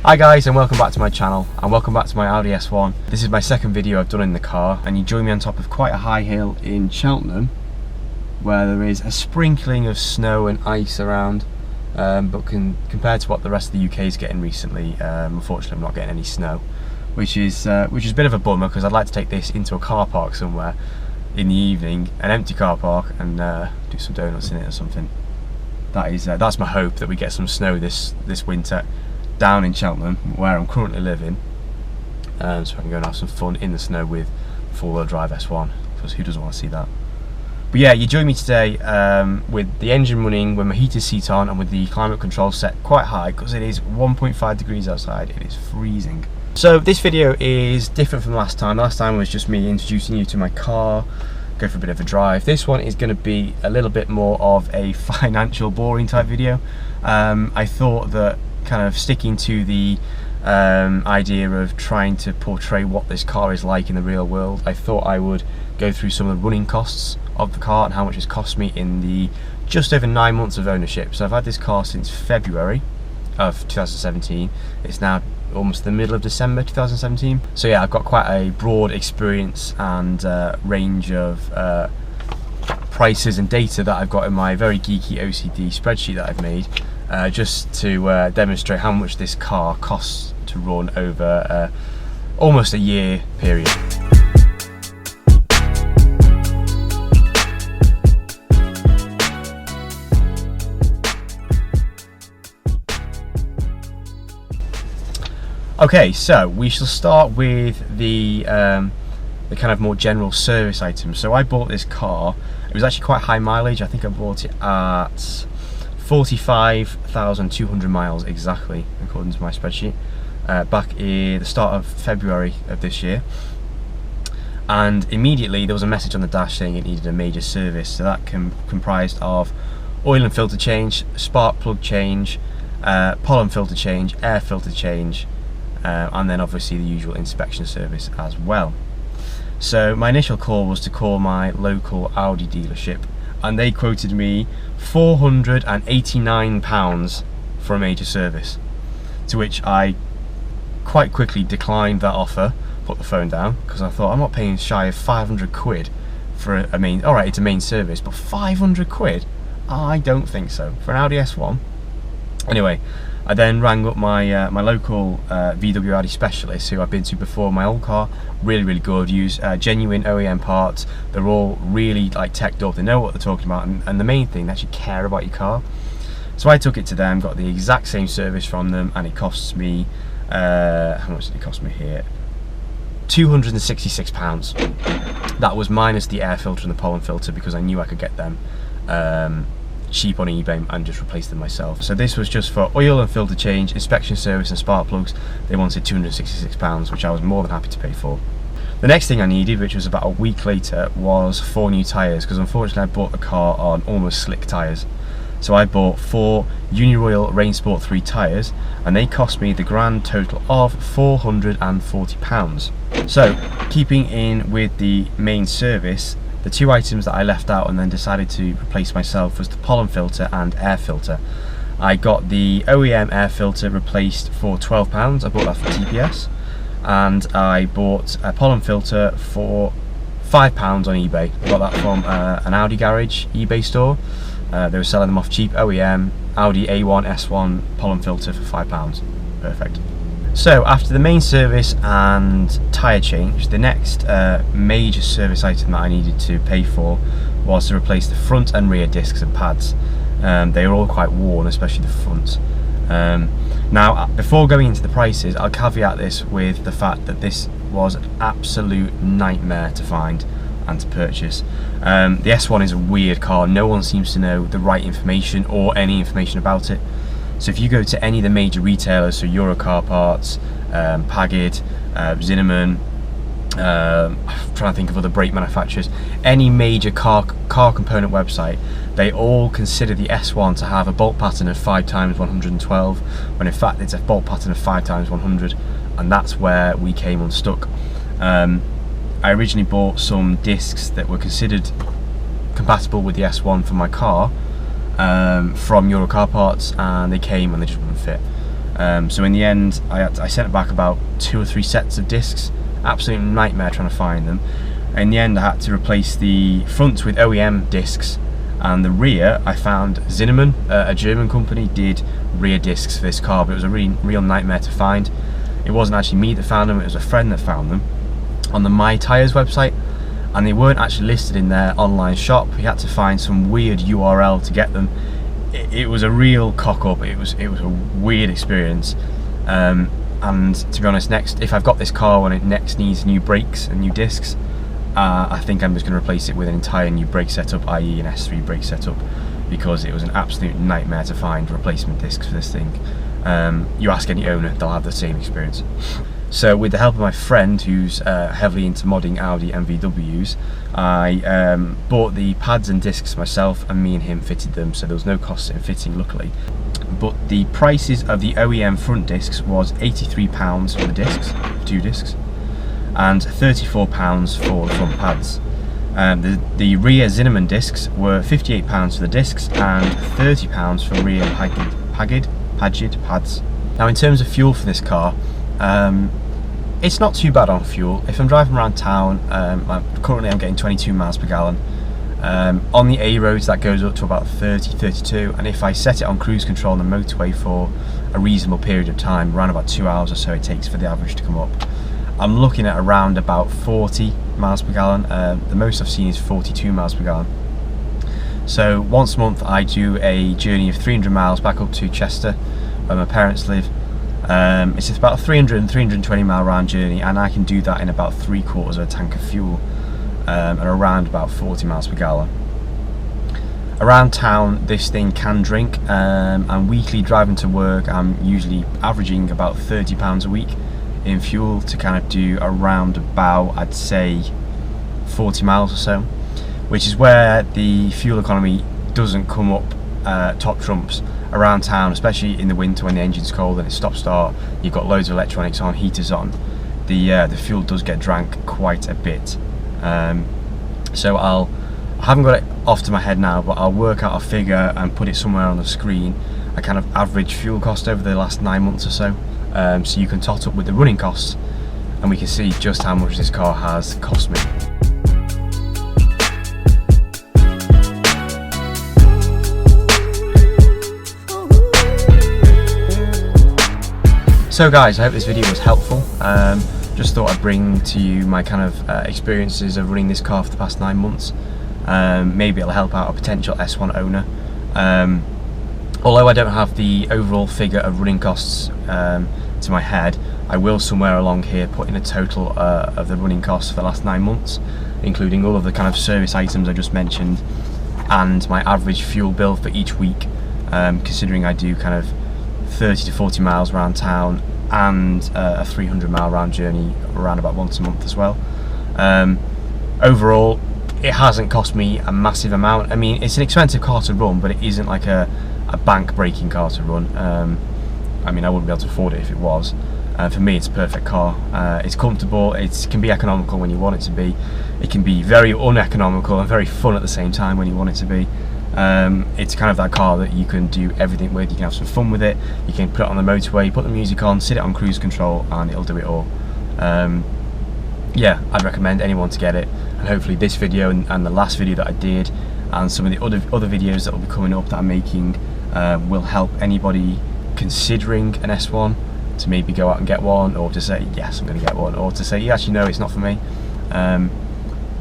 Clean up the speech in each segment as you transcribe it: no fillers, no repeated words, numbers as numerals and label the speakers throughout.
Speaker 1: Hi guys, and welcome back to my channel, and welcome back to my Audi S1. This is my second video I've done in the car, and you join me on top of quite a high hill in Cheltenham where there is a sprinkling of snow and ice around, but compared to what the rest of the UK is getting recently, unfortunately I'm not getting any snow, which is a bit of a bummer, because I'd like to take this into a car park somewhere in the evening, an empty car park, and do some donuts in it or something. That's my hope, that we get some snow this winter down in Cheltenham, where I'm currently living, so I can go and have some fun in the snow with four-wheel drive S1, because who doesn't want to see that? But yeah, you join me today with the engine running, with my heated seat on, and with the climate control set quite high, because it is 1.5 degrees outside. It is freezing. So this video is different from last time. Last time was just me introducing you to my car, go for a bit of a drive. This one is going to be a little bit more of a financial boring type video. I thought that kind of sticking to the idea of trying to portray what this car is like in the real world, I thought I would go through some of the running costs of the car and how much it's cost me in the just over 9 months of ownership. So I've had this car since February of 2017. It's now almost the middle of December 2017. So yeah, I've got quite a broad experience and range of prices and data that I've got in my very geeky OCD spreadsheet that I've made, just to demonstrate how much this car costs to run over almost a year period. Okay, so we shall start with the kind of more general service items. So I bought this car, it was actually quite high mileage. I think I bought it at 45,200 miles exactly, according to my spreadsheet, back in the start of February of this year. And immediately there was a message on the dash saying it needed a major service. So that comprised of oil and filter change, spark plug change, pollen filter change, air filter change, and then obviously the usual inspection service as well. So my initial call was to call my local Audi dealership, and they quoted me £489 for a major service, to which I quite quickly declined that offer, put the phone down, because I thought, I'm not paying shy of 500 quid for a main, alright, it's a main service, but 500 quid? I don't think so, for an Audi S1. Anyway, I then rang up my my local VW Audi specialist, who I've been to before in my old car. Really good, use genuine OEM parts. They're all really like teched up, they know what they're talking about, and the main thing, they actually care about your car. So I took it to them, got the exact same service from them, and it costs me, how much did it cost me here? £266. That was minus the air filter and the pollen filter, because I knew I could get them cheap on eBay and just replace them myself. So this was just for oil and filter change, inspection service and spark plugs. They wanted £266, which I was more than happy to pay for. The next thing I needed, which was about a week later, was 4 new tyres, because unfortunately I bought the car on almost slick tyres. So I bought 4 Uniroyal Rain Sport 3 tyres, and they cost me the grand total of £440. So keeping in with the main service, the 2 items that I left out and then decided to replace myself was the pollen filter and air filter. I got the OEM air filter replaced for £12, I bought that from TPS, and I bought a pollen filter for £5 on eBay. I got that from an Audi garage eBay store. They were selling them off cheap. OEM Audi A1 S1 pollen filter for £5. Perfect. So after the main service and tyre change, the next major service item that I needed to pay for was to replace the front and rear discs and pads. They were all quite worn, especially the front. Now, before going into the prices, I'll caveat this with the fact that this was an absolute nightmare to find and to purchase. The S1 is a weird car. No one seems to know the right information or any information about it. So if you go to any of the major retailers, so Eurocar Parts, Pagid, Zinnemann, I'm trying to think of other brake manufacturers, any major car component website, they all consider the S1 to have a bolt pattern of 5x112, when in fact it's a bolt pattern of 5x100, and that's where we came unstuck. I originally bought some discs that were considered compatible with the S1 for my car, from Eurocar Parts, and they came and they just wouldn't fit. So in the end, I sent back about 2 or 3 sets of discs. Absolute nightmare trying to find them. In the end, I had to replace the front with OEM discs, and the rear I found Zinnemann, a German company, did rear discs for this car, but it was a real nightmare to find. It wasn't actually me that found them, it was a friend that found them on the My Tyres website, and they weren't actually listed in their online shop. We had to find some weird URL to get them. It was a real cock up. It was a weird experience. And to be honest, if I've got this car when it next needs new brakes and new discs, I think I'm just going to replace it with an entire new brake setup, i.e. an S3 brake setup, because it was an absolute nightmare to find replacement discs for this thing. You ask any owner, they'll have the same experience. So with the help of my friend who's heavily into modding Audi and VWs, I bought the pads and discs myself, and me and him fitted them, so there was no cost in fitting, luckily. But the prices of the OEM front discs was £83 for the discs, 2 discs, and £34 for the front pads. The rear Zinnemann discs were £58 for the discs and £30 for rear Pagid pads. Now in terms of fuel for this car, it's not too bad on fuel. If I'm driving around town, currently I'm getting 22 miles per gallon. On the A roads that goes up to about 30-32, and if I set it on cruise control on the motorway for a reasonable period of time, around about 2 hours or so it takes for the average to come up, I'm looking at around about 40 miles per gallon. The most I've seen is 42 miles per gallon. So once a month I do a journey of 300 miles back up to Chester, where my parents live. It's about a 320 mile round journey, and I can do that in about 3/4 of a tank of fuel, and around about 40 miles per gallon. Around town this thing can drink, and weekly driving to work I'm usually averaging about £30 a week in fuel to kind of do around about, I'd say, 40 miles or so, which is where the fuel economy doesn't come up top trumps. Around town, especially in the winter when the engine's cold and it's stop-start, you've got loads of electronics on, heaters on, the fuel does get drank quite a bit. So I haven't got it off to my head now, but I'll work out a figure and put it somewhere on the screen, a kind of average fuel cost over the last 9 months or so, so you can tot up with the running costs, and we can see just how much this car has cost me. So guys, I hope this video was helpful. Just thought I'd bring to you my kind of experiences of running this car for the past 9 months. Maybe it'll help out a potential S1 owner. Although I don't have the overall figure of running costs to my head, I will somewhere along here put in a total of the running costs for the last 9 months, including all of the kind of service items I just mentioned, and my average fuel bill for each week, considering I do kind of 30 to 40 miles around town and a 300 mile round journey around about once a month as well. Overall, it hasn't cost me a massive amount. I mean, it's an expensive car to run, but it isn't like a bank breaking car to run. I mean, I wouldn't be able to afford it if it was. For me, it's a perfect car. It's comfortable, it can be economical when you want it to be. It can be very uneconomical and very fun at the same time when you want it to be. It's kind of that car that you can do everything with. You can have some fun with it, you can put it on the motorway, put the music on, sit it on cruise control, and it'll do it all. Yeah, I'd recommend anyone to get it, and hopefully this video and the last video that I did and some of the other videos that will be coming up that I'm making will help anybody considering an S1 to maybe go out and get one, or to say yes, I'm going to get one, or to say yeah, actually no, it's not for me.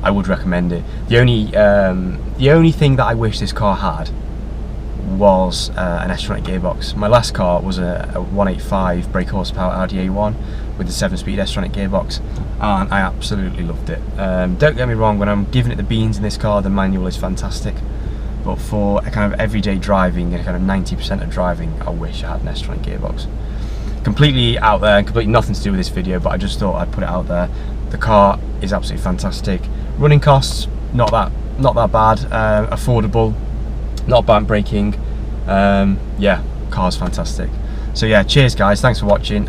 Speaker 1: I would recommend it. The only thing that I wish this car had was an S-tronic gearbox. My last car was a 185 brake horsepower Audi A1 with the 7-speed S-tronic gearbox, and I absolutely loved it. Don't get me wrong, when I'm giving it the beans in this car, the manual is fantastic, but for a kind of everyday driving and kind of 90% of driving, I wish I had an S-tronic gearbox. Completely out there and completely nothing to do with this video, but I just thought I'd put it out there. The car is absolutely fantastic. Running costs, not that bad. Affordable, not bad breaking. Yeah, car's fantastic. So yeah, cheers guys, thanks for watching.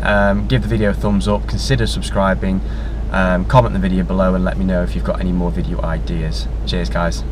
Speaker 1: Give the video a thumbs up, consider subscribing, comment in the video below and let me know if you've got any more video ideas. Cheers guys.